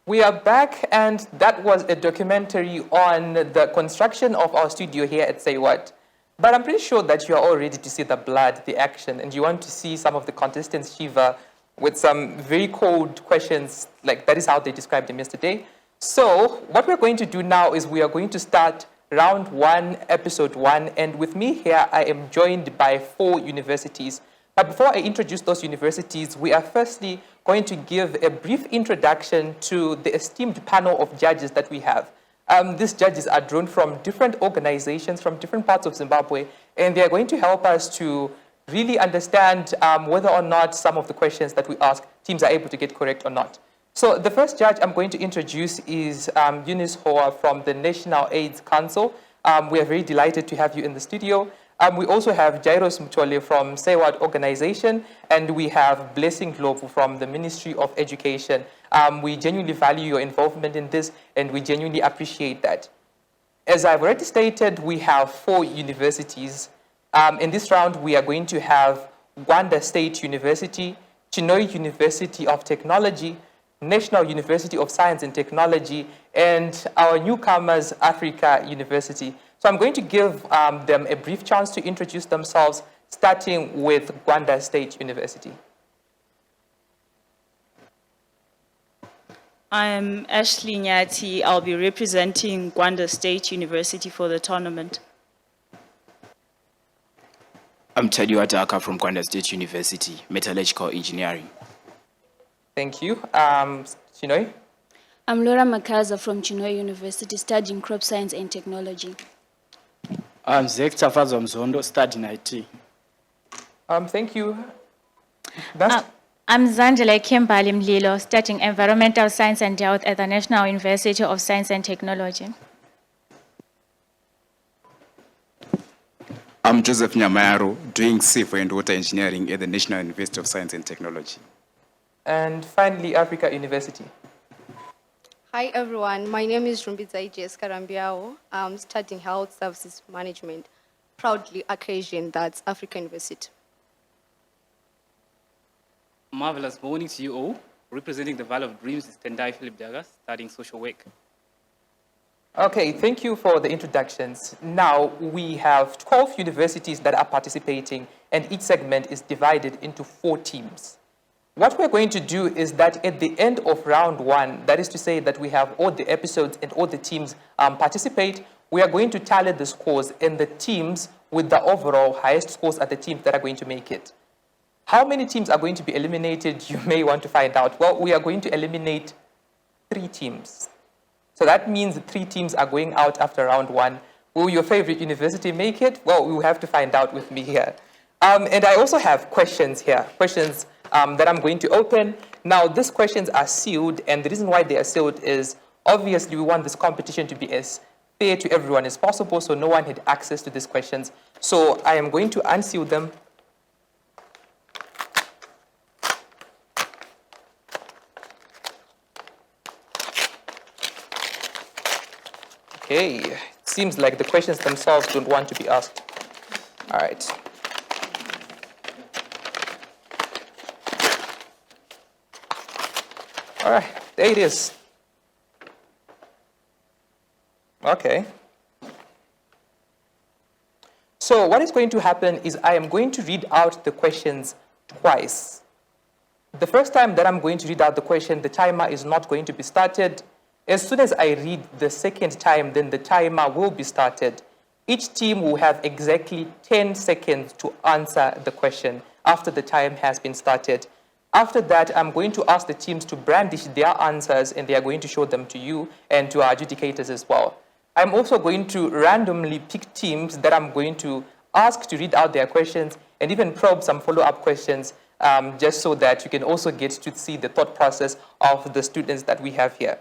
We are back, and that was a documentary on the construction of our studio here at Say What. But I'm pretty sure that you are all ready to see the blood, the action, and you want to see some of the contestants shiver with some very cold questions, like that is how they described them yesterday. So what we're going to do now is we are going to start round one, episode one, and with me here, I am joined by 4 universities. But before I introduce those universities, we are firstly going to give a brief introduction to the esteemed panel of judges that we have. These judges are drawn from different organizations, from different parts of Zimbabwe, and they are going to help us to really understand whether or not some of the questions that we ask, teams are able to get correct or not. So the first judge I'm going to introduce is Eunice Hoa from the National AIDS Council. We are very delighted to have you in the studio. We also have Jairos Mutole from Say What organization, and we have Blessing Globu from the Ministry of Education. We genuinely value your involvement in this, and we genuinely appreciate that. As I've already stated, we have 4 universities. In this round, we are going to have Gwanda State University, Chinhoyi University of Technology, National University of Science and Technology, and our newcomers, Africa University. So I'm going to give them a brief chance to introduce themselves, starting with Gwanda State University. I'm Ashley Nyati. I'll be representing Gwanda State University for the tournament. I'm Teddy Wataka from Gwanda State University, Metallurgical Engineering. Thank you. Chinhoyi? I'm Laura Makaza from Chinhoyi University, studying crop science and technology. I'm Zek Tafazo Mzondo, studying IT. Thank you. I'm Zandile Kimbali Mlilo, studying environmental science and health at the National University of Science and Technology. I'm Joseph Nyamayaro, doing civil and water engineering at the National University of Science and Technology. And finally, Africa University. Hi everyone, my name is Rumbidza J.S. Karambiao. I'm studying health services management. Proudly Caucasian, that's Africa University. Marvelous morning to you all. Representing the Valley of Dreams is Tendai Philip Daga, studying social work. Okay, thank you for the introductions. Now we have 12 universities that are participating, and each segment is divided into 4 teams. What we're going to do is that at the end of round one, that is to say that we have all the episodes and all the teams participate, we are going to tally the scores, and the teams with the overall highest scores are the teams that are going to make it. How many teams are going to be eliminated, you may want to find out. Well, we are going to eliminate 3 teams. So that means 3 teams are going out after round one. Will your favorite university make it? Well, we will have to find out with me here. And I also have questions here, questions that I'm going to open. Now, these questions are sealed, and the reason why they are sealed is obviously we want this competition to be as fair to everyone as possible, so no one had access to these questions. So I am going to unseal them. Okay, it seems like the questions themselves don't want to be asked. All right. All right, there it is. Okay. So what is going to happen is I am going to read out the questions twice. The first time that I'm going to read out the question, the timer is not going to be started. As soon as I read the second time, then the timer will be started. Each team will have exactly 10 seconds to answer the question after the time has been started. After that, I'm going to ask the teams to brandish their answers, and they are going to show them to you and to our adjudicators as well. I'm also going to randomly pick teams that I'm going to ask to read out their questions and even probe some follow-up questions just so that you can also get to see the thought process of the students that we have here.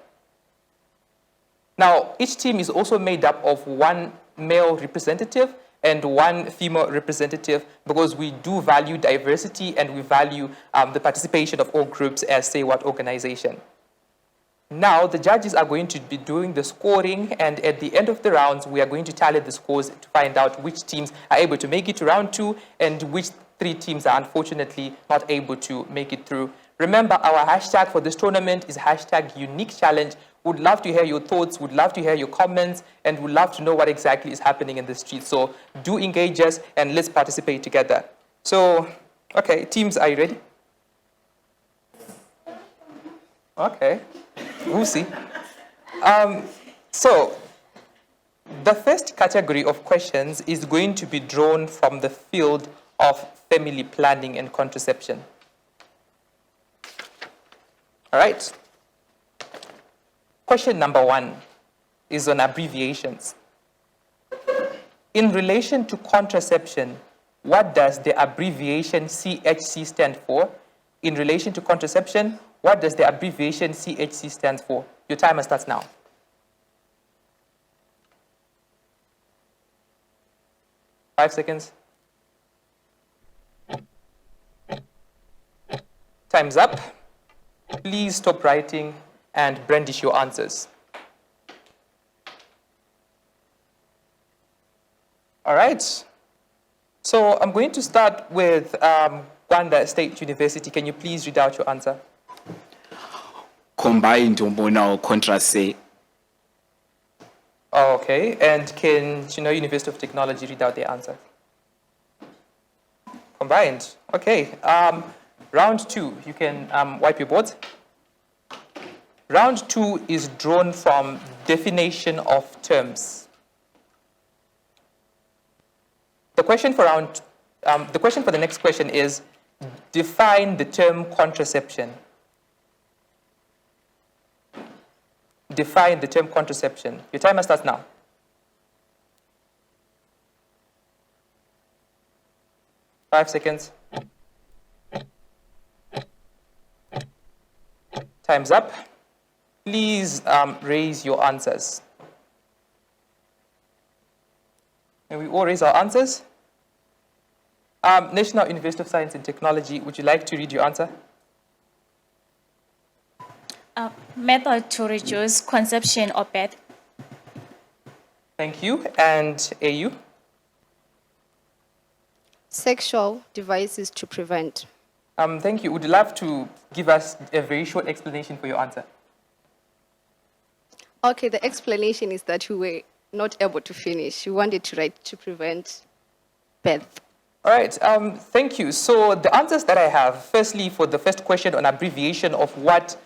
Now, each team is also made up of 1 male representative and 1 female representative, because we do value diversity and we value the participation of all groups as Say What organization. Now, the judges are going to be doing the scoring, and at the end of the rounds, we are going to tally the scores to find out which teams are able to make it to round 2 and which 3 teams are unfortunately not able to make it through Remember, our hashtag for this tournament is hashtag unique challenge. Would love to hear your thoughts, would love to hear your comments, and would love to know what exactly is happening in the street. So do engage us and let's participate together. So, okay, teams, are you ready? Okay, we'll see. So, the first category of questions is going to be drawn from the field of family planning and contraception. All right. Question number 1 is on abbreviations. In relation to contraception, what does the abbreviation CHC stand for? In relation to contraception, what does the abbreviation CHC stand for? Your timer starts now. Five seconds. Time's up. Please stop writing and brandish your answers. All right. So I'm going to start with Gwanda State University. Can you please read out your answer? Combined hormonal contraception. Okay. And can Chinhoyi University of Technology read out their answer? Combined. Okay. Round 2. You can wipe your boards. Round 2 is drawn from definition of terms. The question for the next question is define the term contraception. Define the term contraception. Your timer starts now. Five seconds. Time's up. Please raise your answers. May we all raise our answers? National University of Science and Technology, would you like to read your answer? Method to reduce conception or birth. Thank you. And AU? Sexual devices to prevent. Thank you. Would you love to give us a very short explanation for your answer? Okay, the explanation is that we were not able to finish. We wanted to write to prevent birth. All right. Thank you. So the answers that I have, firstly, for the first question on abbreviation of what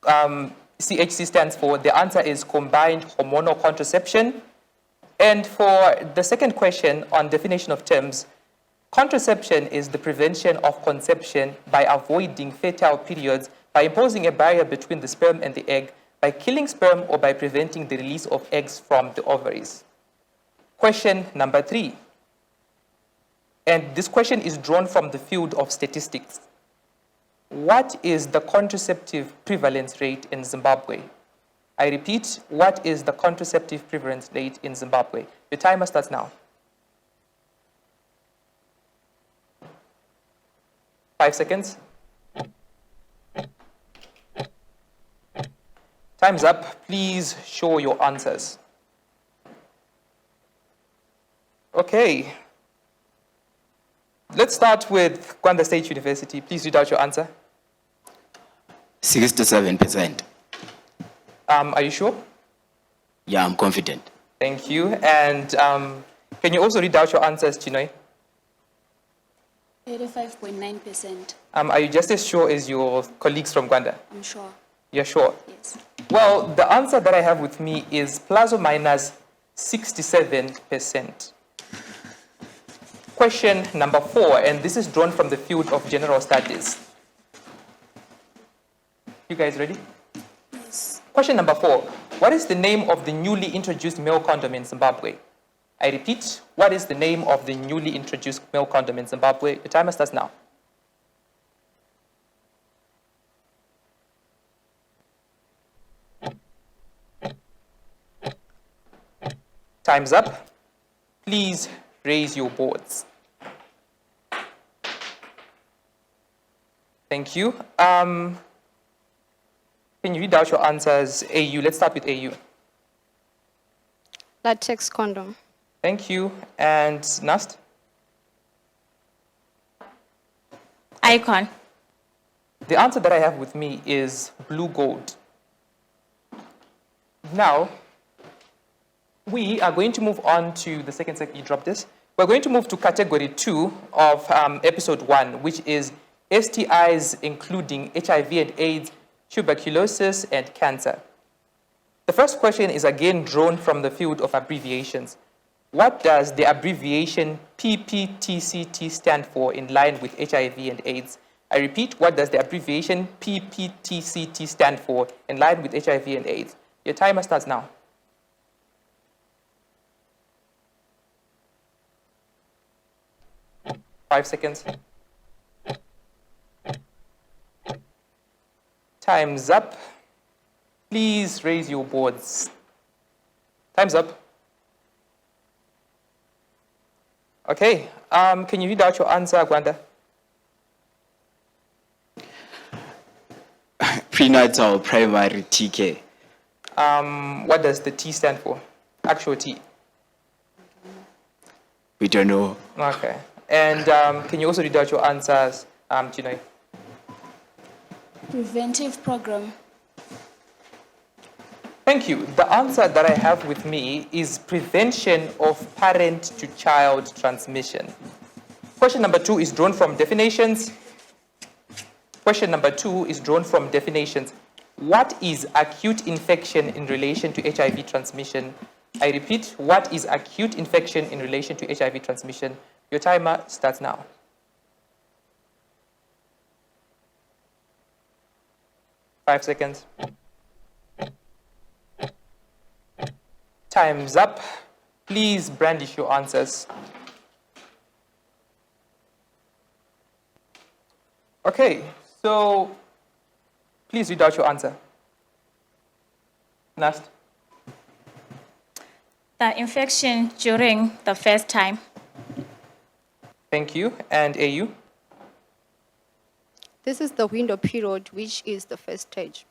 CHC stands for, the answer is combined hormonal contraception. And for the second question on definition of terms, contraception is the prevention of conception by avoiding fertile periods, by imposing a barrier between the sperm and the egg, by killing sperm, or by preventing the release of eggs from the ovaries. Question number 3. And this question is drawn from the field of statistics. What is the contraceptive prevalence rate in Zimbabwe? I repeat, what is the contraceptive prevalence rate in Zimbabwe? The timer starts now. 5 seconds. Time's up. Please show your answers. Okay. Let's start with Gwanda State University. Please read out your answer. 67%. Are you sure? Yeah, I'm confident. Thank you. And can you also read out your answers, Chinhoyi? 85.9%. Are you just as sure as your colleagues from Gwanda? I'm sure. You're sure? Yes. Well, the answer that I have with me is plus or minus 67%. Question number 4, and this is drawn from the field of general studies. You guys ready? Yes. Question number 4. What is the name of the newly introduced male condom in Zimbabwe? I repeat, what is the name of the newly introduced male condom in Zimbabwe? The timer starts now. Time's up. Please raise your boards. Thank you. Can you read out your answers, AU? Let's start with AU. Latex condom. Thank you. And Nast? Icon. The answer that I have with me is blue gold. Now, we are going to move on to the second you drop this. We're going to move to category 2 of episode 1, which is STIs including HIV and AIDS, tuberculosis, and cancer. The first question is again drawn from the field of abbreviations. What does the abbreviation PPTCT stand for in line with HIV and AIDS? I repeat, what does the abbreviation PPTCT stand for in line with HIV and AIDS? Your timer starts now. Five seconds. Time's up. Please raise your boards. Time's up. Okay, can you read out your answer, Gwanda? Prenatal primary TK. What does the T stand for? Actual T. We don't know. Okay. And can you also read out your answers, Chinhoyi? Preventive program. Thank you. The answer that I have with me is prevention of parent-to-child transmission. Question number 2 is drawn from definitions. Question number 2 is drawn from definitions. What is acute infection in relation to HIV transmission? I repeat, what is acute infection in relation to HIV transmission? Your timer starts now. Five seconds. Time's up. Please brandish your answers. Okay, so please read out your answer. Last. The infection during the first time. Thank you. And AU? This is the window period, which is the first stage.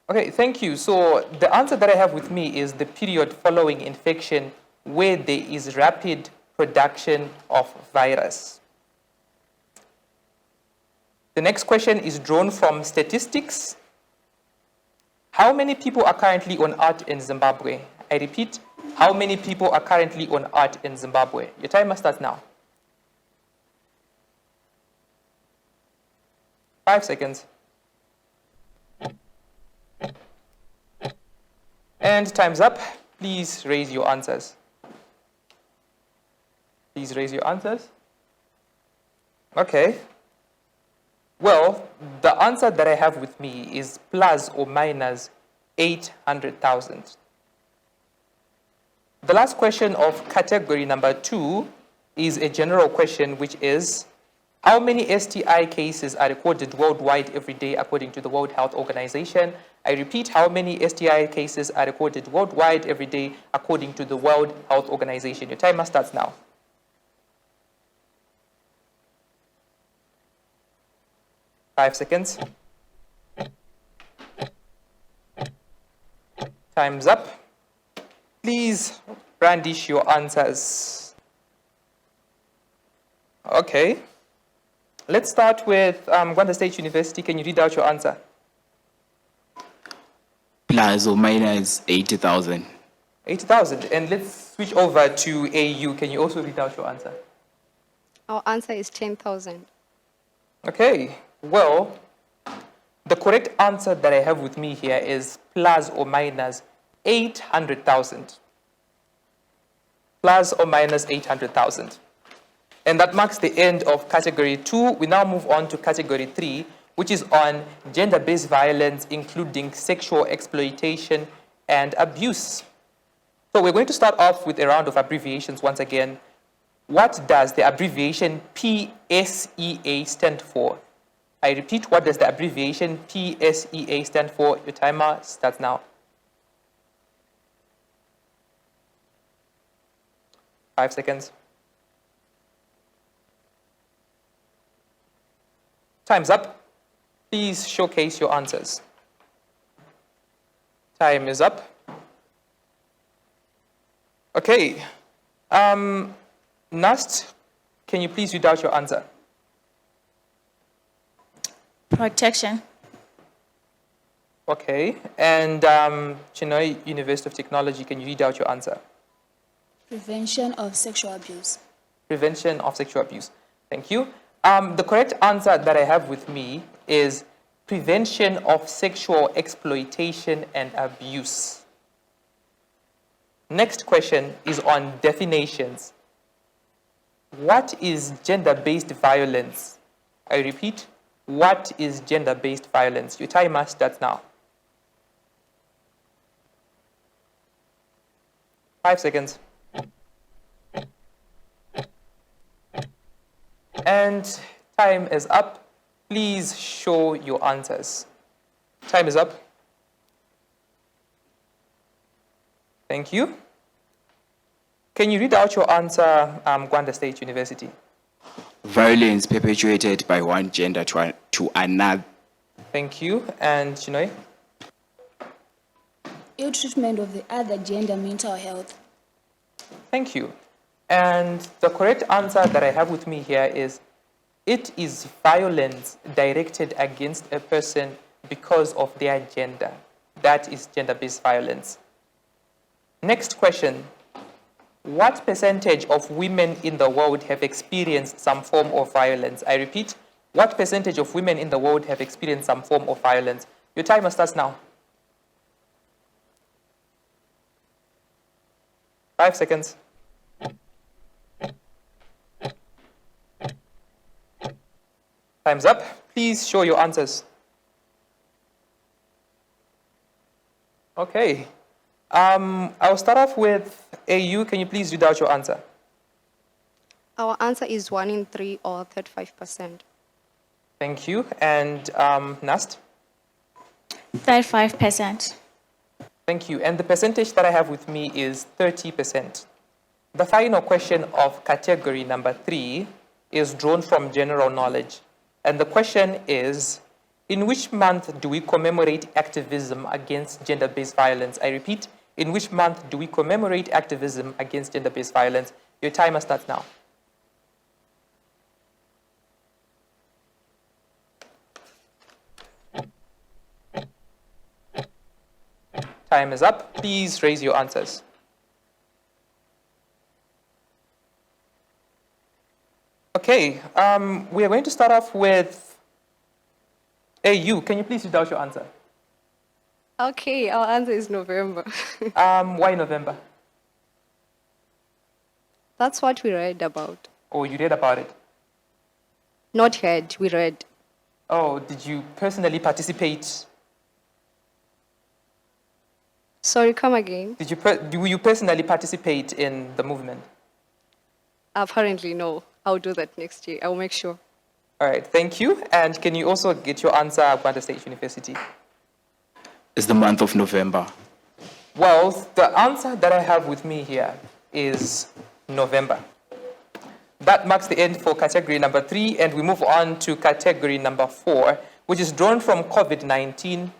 Okay, thank you. So the answer that I have with me is the period following infection where there is rapid production of virus. The next question is drawn from statistics. How many people are currently on ART in Zimbabwe? I repeat, how many people are currently on ART in Zimbabwe? Your timer starts now. 5 seconds. And time's up. Please raise your answers. Please raise your answers. Okay. Well, the answer that I have with me is plus or minus 800,000. The last question of category number 2 is a general question, which is, how many STI cases are recorded worldwide every day according to the World Health Organization? I repeat, how many STI cases are recorded worldwide every day according to the World Health Organization? Your timer starts now. Five seconds. Time's up. Please brandish your answers. Okay. Let's start with Gwanda State University. Can you read out your answer? Plus or minus 80,000. 80,000. And let's switch over to AU. Can you also read out your answer? Our answer is 10,000. Okay. Well, the correct answer that I have with me here is plus or minus 800,000. Plus or minus 800,000. And that marks the end of category 2. We now move on to category 3, which is on gender-based violence, including sexual exploitation and abuse. So we're going to start off with a round of abbreviations once again. What does the abbreviation PSEA stand for? I repeat, what does the abbreviation PSEA stand for? Your timer starts now. 5 seconds. Time's up. Please showcase your answers. Time is up. Okay. Nast, can you please read out your answer? Protection. Okay. And Chinhoyi University of Technology, can you read out your answer? Prevention of sexual abuse. Prevention of sexual abuse. Thank you. The correct answer that I have with me is prevention of sexual exploitation and abuse. Next question is on definitions. What is gender-based violence? I repeat, what is gender-based violence? Your timer starts now. 5 seconds. And time is up. Please show your answers. Time is up. Thank you. Can you read out your answer, Gwanda State University? Violence perpetuated by one gender to another. Thank you. And Chinhoyi? Ill treatment of the other gender mental health. Thank you. And the correct answer that I have with me here is it is violence directed against a person because of their gender. That is gender-based violence. Next question. What percentage of women in the world have experienced some form of violence? I repeat, what percentage of women in the world have experienced some form of violence? Your timer starts now. 5 seconds. Time's up. Please show your answers. Okay. I'll start off with AU. Can you please read out your answer? Our answer is 1 in 3 or 35%. Thank you. And Nast? 35%. Thank you. And the percentage that I have with me is 30%. The final question of category number 3 is drawn from general knowledge. And the question is, in which month do we commemorate activism against gender-based violence? I repeat, in which month do we commemorate activism against gender-based violence? Your timer starts now. Time is up. Please raise your answers. Okay, we are going to start off with AU. Can you please read out your answer? Okay, our answer is November. Why November? That's what we read about. Oh, you read about it. Not heard, we read. Oh, did you personally participate? Sorry, come again. Do you personally participate in the movement? Apparently, no. I'll do that next year. I'll make sure. All right, thank you. And can you also get your answer at Gwanda State University? It's the month of November. Well, the answer that I have with me here is November. That marks the end for category number 3, and we move on to category number 4, which is drawn from COVID-19,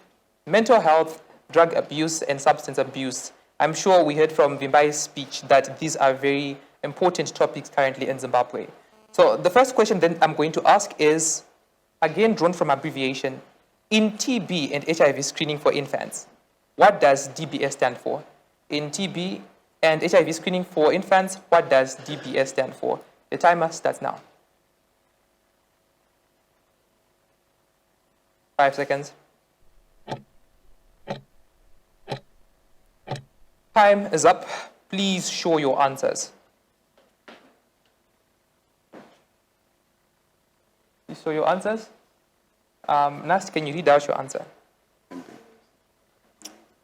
mental health, drug abuse, and substance abuse. I'm sure we heard from Vimbai's speech that these are very important topics currently in Zimbabwe. So the first question then I'm going to ask is, again drawn from abbreviation, in TB and HIV screening for infants, what does DBS stand for? In TB and HIV screening for infants, what does DBS stand for? The timer starts now. 5 seconds. Time is up. Please show your answers. Please show your answers. Nast, can you read out your answer?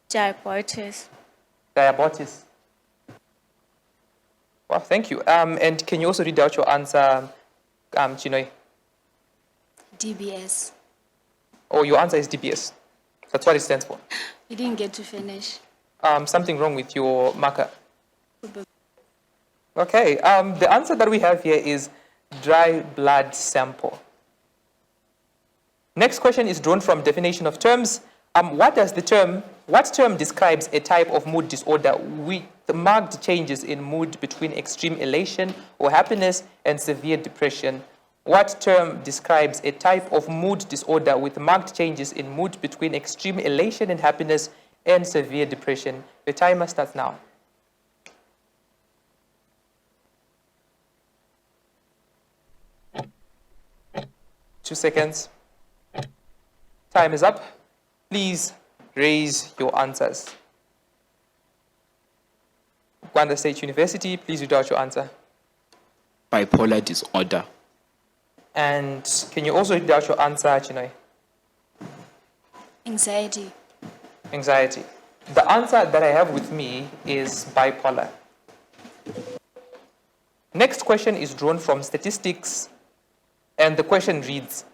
Diabetes. Diabetes. Well, thank you. And can you also read out your answer, Chinhoyi? DBS. Oh, your answer is DBS. That's what it stands for. You didn't get to finish. Something wrong with your marker. Okay, the answer that we have here is dry blood sample. Next question is drawn from definition of terms. What term describes a type of mood disorder with marked changes in mood between extreme elation or happiness and severe depression? What term describes a type of mood disorder with marked changes in mood between extreme elation and happiness and severe depression? The timer starts now. Two seconds. Time is up. Please raise your answers. Gwanda State University, please read out your answer. Bipolar disorder. And can you also read out your answer, Chinhoyi? Anxiety. Anxiety. The answer that I have with me is bipolar. Next question is drawn from statistics, and the question reads,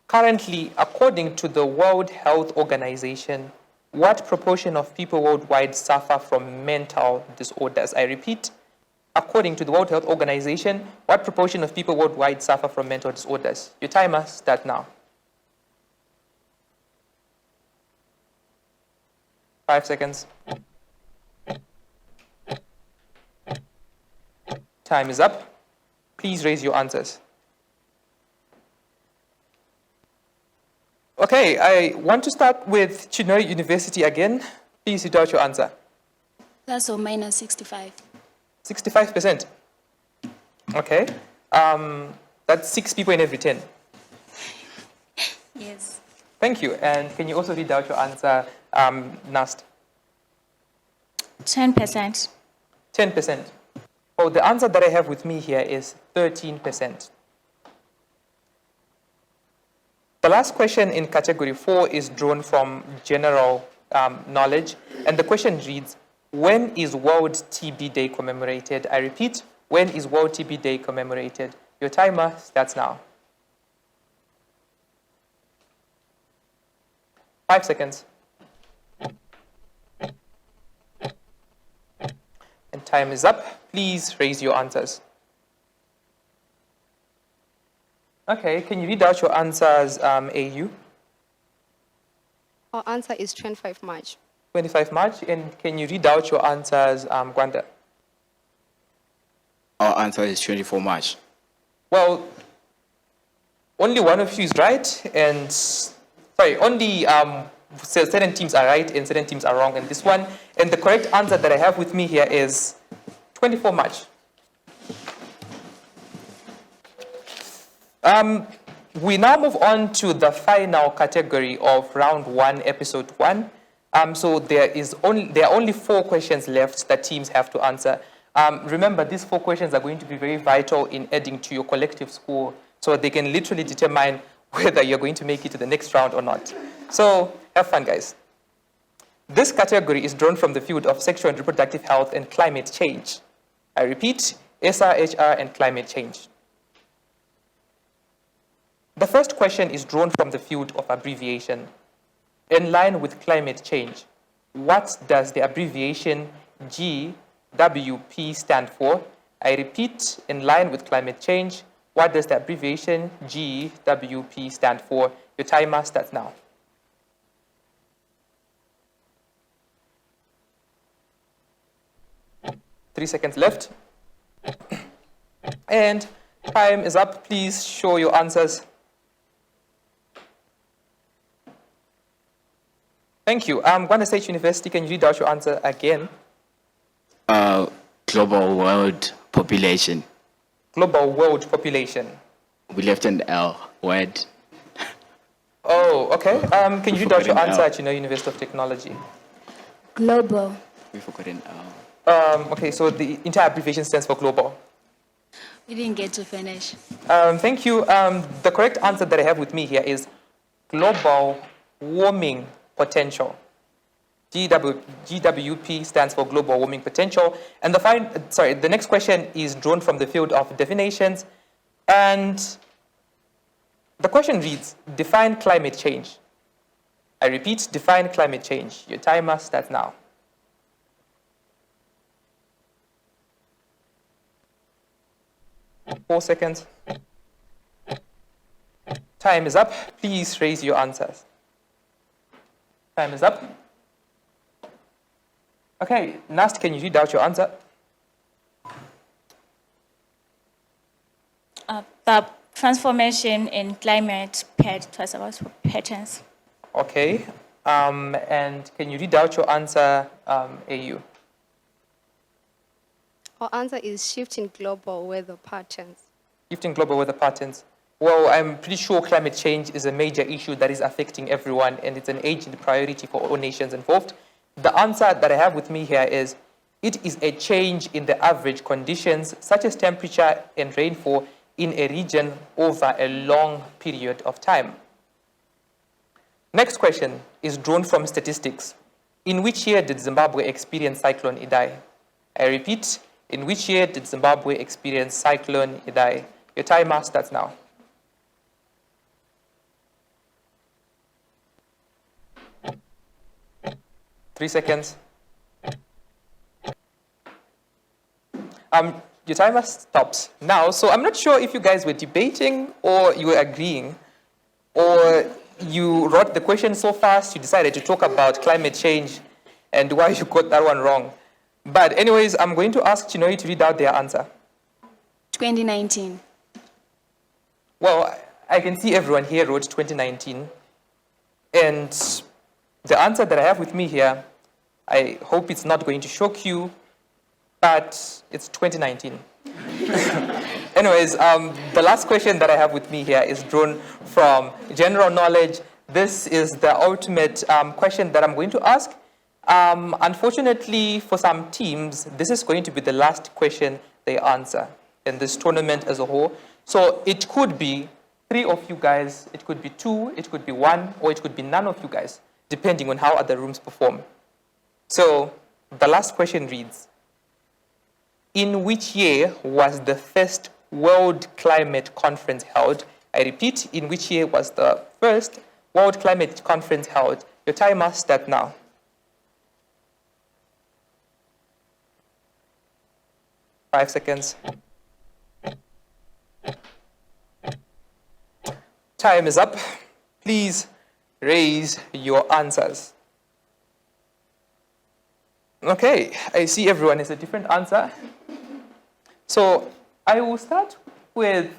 currently, according to the World Health Organization, what proportion of people worldwide suffer from mental disorders? I repeat, according to the World Health Organization, what proportion of people worldwide suffer from mental disorders? Your timer starts now. 5 seconds. Time is up. Please raise your answers. Okay, I want to start with Chinhoyi University again. Please read out your answer. Plus or minus 65. 65%. Okay. That's 6 people in every 10. Yes. Thank you. And can you also read out your answer, Nast? 10%. 10%. Oh, the answer that I have with me here is 13%. The last question in category 4 is drawn from general knowledge, and the question reads, when is World TB Day commemorated? I repeat, when is World TB Day commemorated? Your timer starts now. 5 seconds. And time is up. Please raise your answers. Okay, can you read out your answers, AU? Our answer is 25 March. 25 March. And can you read out your answers, Gwanda? Our answer is 24 March. Well, only one of you is right, and sorry, only certain teams are right and certain teams are wrong in this one. And the correct answer that I have with me here is 24 March. We now move on to the final category of round 1, episode 1. So there are only 4 questions left that teams have to answer. Remember, these 4 questions are going to be very vital in adding to your collective score, so they can literally determine whether you're going to make it to the next round or not. So have fun, guys. This category is drawn from the field of sexual and reproductive health and climate change. I repeat, SRHR and climate change. The first question is drawn from the field of abbreviation. In line with climate change, what does the abbreviation GWP stand for? I repeat, in line with climate change, what does the abbreviation GWP stand for? Your timer starts now. Three seconds left. And time is up. Please show your answers. Thank you. Gwanda State University, can you read out your answer again? Global world population. Global world population. We left an L word. Oh, okay. Can you read out your forgot an answer L. at University of Technology? Global. We forgot an L. Okay, so the entire abbreviation stands for global. We didn't get to finish. Thank you. The correct answer that I have with me here is global warming potential. GWP stands for global warming potential. And the next question is drawn from the field of definitions. And the question reads, define climate change. I repeat, define climate change. Your timer starts now. Four seconds. Time is up. Please raise your answers. Time is up. Okay, Nast, can you read out your answer? The Transformation in climate it was about patterns. Okay. And can you read out your answer, AU? Our answer is shift in global weather patterns. Shifting global weather patterns. Well, I'm pretty sure climate change is a major issue that is affecting everyone, and it's an urgent priority for all nations involved. The answer that I have with me here is, it is a change in the average conditions, such as temperature and rainfall, in a region over a long period of time. Next question is drawn from statistics. In which year did Zimbabwe experience Cyclone Idai? I repeat, in which year did Zimbabwe experience Cyclone Idai? Your timer starts now. Three seconds. Your timer stops now. So I'm not sure if you guys were debating or you were agreeing, or you wrote the question so fast you decided to talk about climate change and why you got that one wrong. But anyways, I'm going to ask Chinhoyi to read out their answer. 2019. Well, I can see everyone here wrote 2019. And the answer that I have with me here, I hope it's not going to shock you, but it's 2019. Anyways, the last question that I have with me here is drawn from general knowledge. This is the ultimate question that I'm going to ask. Unfortunately, for some teams, this is going to be the last question they answer in this tournament as a whole. So it could be 3 of you guys, it could be 2, it could be 1, or it could be none of you guys, depending on how other rooms perform. So the last question reads, in which year was the first World Climate Conference held? I repeat, in which year was the first World Climate Conference held? Your timer starts now. Five seconds. Time is up. Please raise your answers. Okay, I see everyone has a different answer. So I will start with,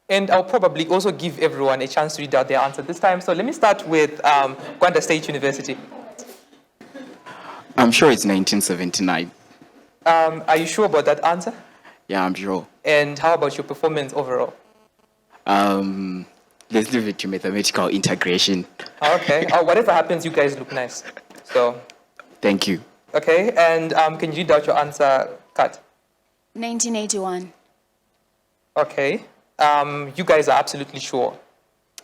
and I'll probably also give everyone a chance to read out their answer this time. So let me start with Gwanda State University. I'm sure it's 1979. Are you sure about that answer? Yeah, I'm sure. And how about your performance overall? Let's leave it to mathematical integration. Okay, whatever happens, you guys look nice. So, Thank you. okay, and can you read out your answer, Kat? 1981. Okay, you guys are absolutely sure.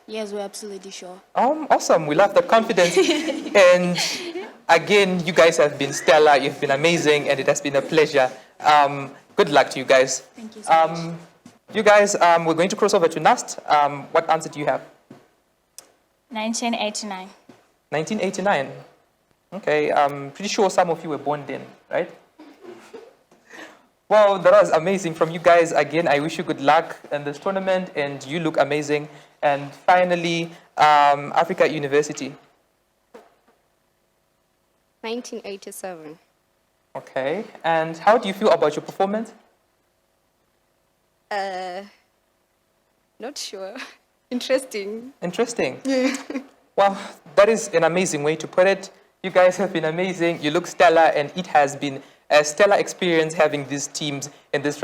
Yes, we're absolutely sure. Awesome, we love the confidence. And again, you guys have been stellar, you've been amazing, and it has been a pleasure. Good luck to you guys. Thank you so much. You guys, we're going to cross over to Nast. What answer do you have? 1989. 1989. Okay, I'm pretty sure some of you were born then, right? Well, that was amazing from you guys. Again, I wish you good luck in this tournament, and you look amazing. And finally, Africa University. 1987. Okay, and how do you feel about your performance? Not sure. Interesting. Interesting. Well, that is an amazing way to put it. You guys have been amazing. You look stellar, and it has been a stellar experience having these teams in this